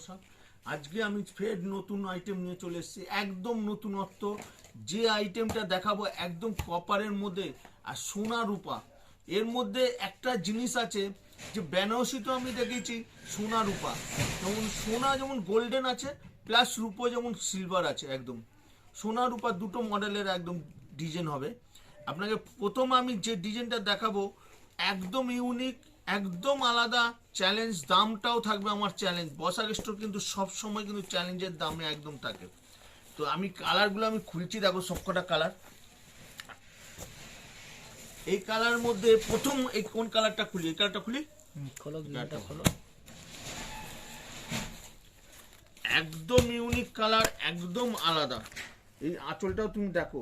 বসা। আজকে আমি ফের নতুন আইটেম নিয়ে চলে এসেছি, একদম নতুনত্ব। যে আইটেমটা দেখাবো একদম কপারের মধ্যে আর সোনা রূপা। এর মধ্যে একটা জিনিস আছে যে বেনারসি তো আমি দেখেছি সোনা রূপা, যেমন সোনা যেমন গোল্ডেন আছে প্লাস রূপো যেমন সিলভার আছে। একদম সোনা রূপা দুটো মডেলের একদম ডিজাইন হবে। আপনাকে প্রথম আমি যে ডিজাইনটা দেখাবো একদম ইউনিক, একদম আলাদা চ্যালেঞ্জ। দামটাও থাকবে আমার চ্যালেঞ্জ। বসাক স্টোর কিন্তু সব সময় কিন্তু চ্যালেঞ্জের দামে একদম থাকে। তো আমি কালারগুলো আমি খুলছি, দেখো সবকটা কালার। এই কালার মধ্যে প্রথম এই কোন কালারটা খুলি? এই কালারটা খুলি, খোলো গ্রিনটা খোলো। একদম ইউনিক কালার, একদম আলাদা। এই আঁচলটাও তুমি দেখো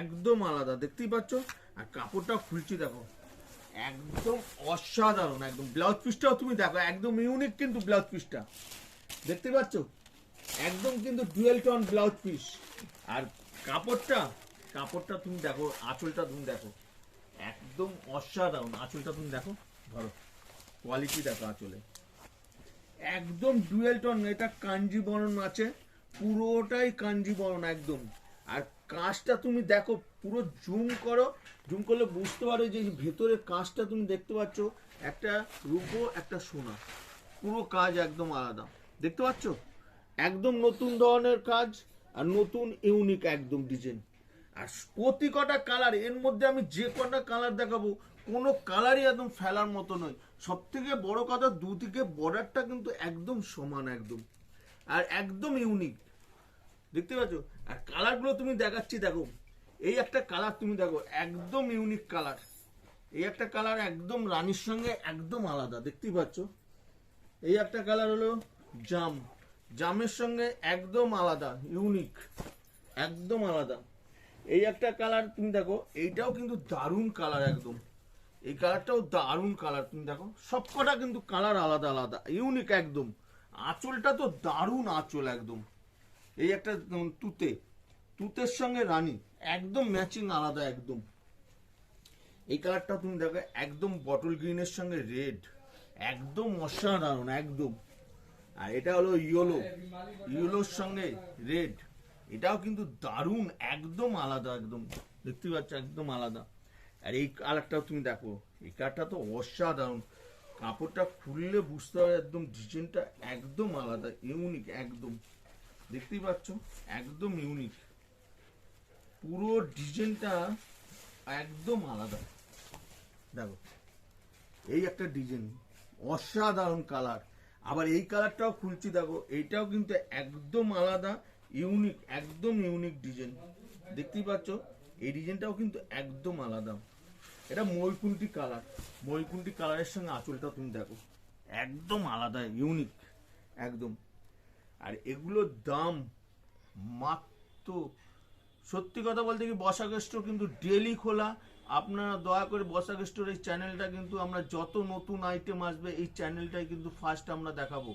একদম আলাদা, দেখতেই পাচ্ছ। আর কাপড়টাও খুলছি দেখো একদম অসাধারণ। একদম ব্লাউজ পিসটাও তুমি দেখো একদম ইউনিক, কিন্তু ব্লাউজ পিসটা দেখতে পাচ্ছ একদম কিন্তু ডুয়েল টোন ব্লাউজ পিস। আর কাপড়টা তুমি দেখো, আঁচলটা তুমি দেখো একদম অসাধারণ। আঁচলটা তুমি দেখো, ধরো কোয়ালিটি দেখো আঁচলে একদম ডুয়েল টোন। এটা কাঞ্জিবরণ আছে, পুরোটাই কাঞ্জিবরণ একদম। আর কাঁচটা তুমি দেখো, পুরো জুম করো, জুম করলে বুঝতে পারো যে ভেতরের কাঁচটা তুমি দেখতে পাচ্ছ, একটা রূপো একটা সোনা, পুরো কাজ একদম আলাদা, দেখতে পাচ্ছ একদম নতুন ধরনের কাজ আর নতুন ইউনিক একদম ডিজাইন। আর প্রতি কটা কালার এর মধ্যে আমি যে কটা কালার দেখাবো কোনো কালারই একদম ফেলার মতো নয়। সব থেকে বড় কথা, দুদিকে বর্ডারটা কিন্তু একদম সমান একদম, আর একদম ইউনিক, দেখতে পাচ্ছ। আর কালারগুলো তুমি দেখাচ্ছি দেখো। এই একটা কালার তুমি দেখো একদম ইউনিক কালার। এই একটা কালার একদম রানীর সঙ্গে একদম আলাদা, দেখতেই পাচ্ছ। এই একটা কালার হলো জামের সঙ্গে একদম আলাদা, ইউনিক, একদম আলাদা। এই একটা কালার তুমি দেখো, এইটাও কিন্তু দারুণ কালার একদম। এই কালারটাও দারুণ কালার, তুমি দেখো সবকটা কিন্তু কালার আলাদা আলাদা, ইউনিক একদম। আঁচলটা তো দারুণ আঁচল একদম। এই একটা তুতের সঙ্গে রানী একদম ম্যাচিং আলাদা একদম। এই কালারটা তুমি দেখো একদম বটল গ্রিনের সঙ্গে রেড, একদম অসাধারণ একদম। আর এটা হলো ইয়েলোর সঙ্গে রেড, এটাও কিন্তু দারুণ একদম আলাদা একদম, দেখতে পাচ্ছ একদম আলাদা। আর এই কালারটাও তুমি দেখো, এই কালারটা তো অসাধারণ। কাপড়টা খুললে বুঝতে হবে একদম ডিজাইনটা একদম আলাদা, ইউনিক একদম, দেখতেই পাচ্ছ একদম ইউনিক, পুরো ডিজাইনটা একদম আলাদা। দেখো এই একটা ডিজাইন, অসাধারণ কালার। আবার এই কালারটাও খুলছি দেখো, এইটাও কিন্তু একদম আলাদা, ইউনিক, একদম ইউনিক ডিজাইন, দেখতেই পাচ্ছ। এই ডিজাইনটাও কিন্তু একদম আলাদা। এটা ময়ূরকুন্টি কালার, ময়ূরকুন্টি কালারের সঙ্গে আঁচলটা তুমি দেখো একদম আলাদা, ইউনিক একদম। আর এগুলোর দাম মাত্র, সত্যি কথা বলতে কি, বসাক স্টোর কিন্তু ডেলি খোলা। আপনারা দয়া করে বসাক স্টোর এই চ্যানেলটা কিন্তু, আমরা যত নতুন আইটেম আসবে এই চ্যানেলটাই কিন্তু ফার্স্ট আমরা দেখাবো।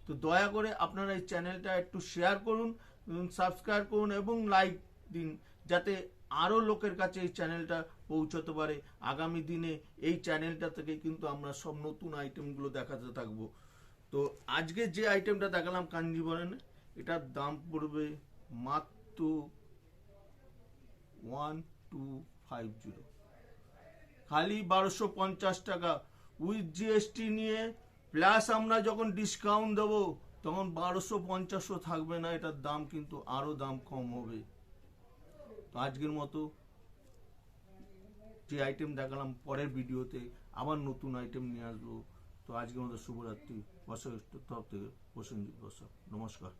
তো দয়া করে আপনারা এই চ্যানেলটা একটু শেয়ার করুন, সাবস্ক্রাইব করুন এবং লাইক দিন, যাতে আরও লোকের কাছে এই চ্যানেলটা পৌঁছতে পারে। আগামী দিনে এই চ্যানেলটা থেকে কিন্তু আমরা সব নতুন আইটেমগুলো দেখাতে থাকবো। তো আজকে যে আইটেমটা দেখালাম কাঞ্জিবরণে, এটার দাম পড়বে মাত্র 1250, খালি 1250 টাকা উইথ জিএসটি নিয়ে। প্লাস আমরা যখন ডিসকাউন্ট দেবো তখন 1250 থাকবে না, এটার দাম কিন্তু আরো দাম কম হবে। তো আজকের মতো যে আইটেম দেখালাম, পরের ভিডিওতে আবার নতুন আইটেম নিয়ে আসবো। তো আজকের মতো শুভরাত্রি। বসাক তরফ থেকে প্রসেনজিৎ বসাক, নমস্কার।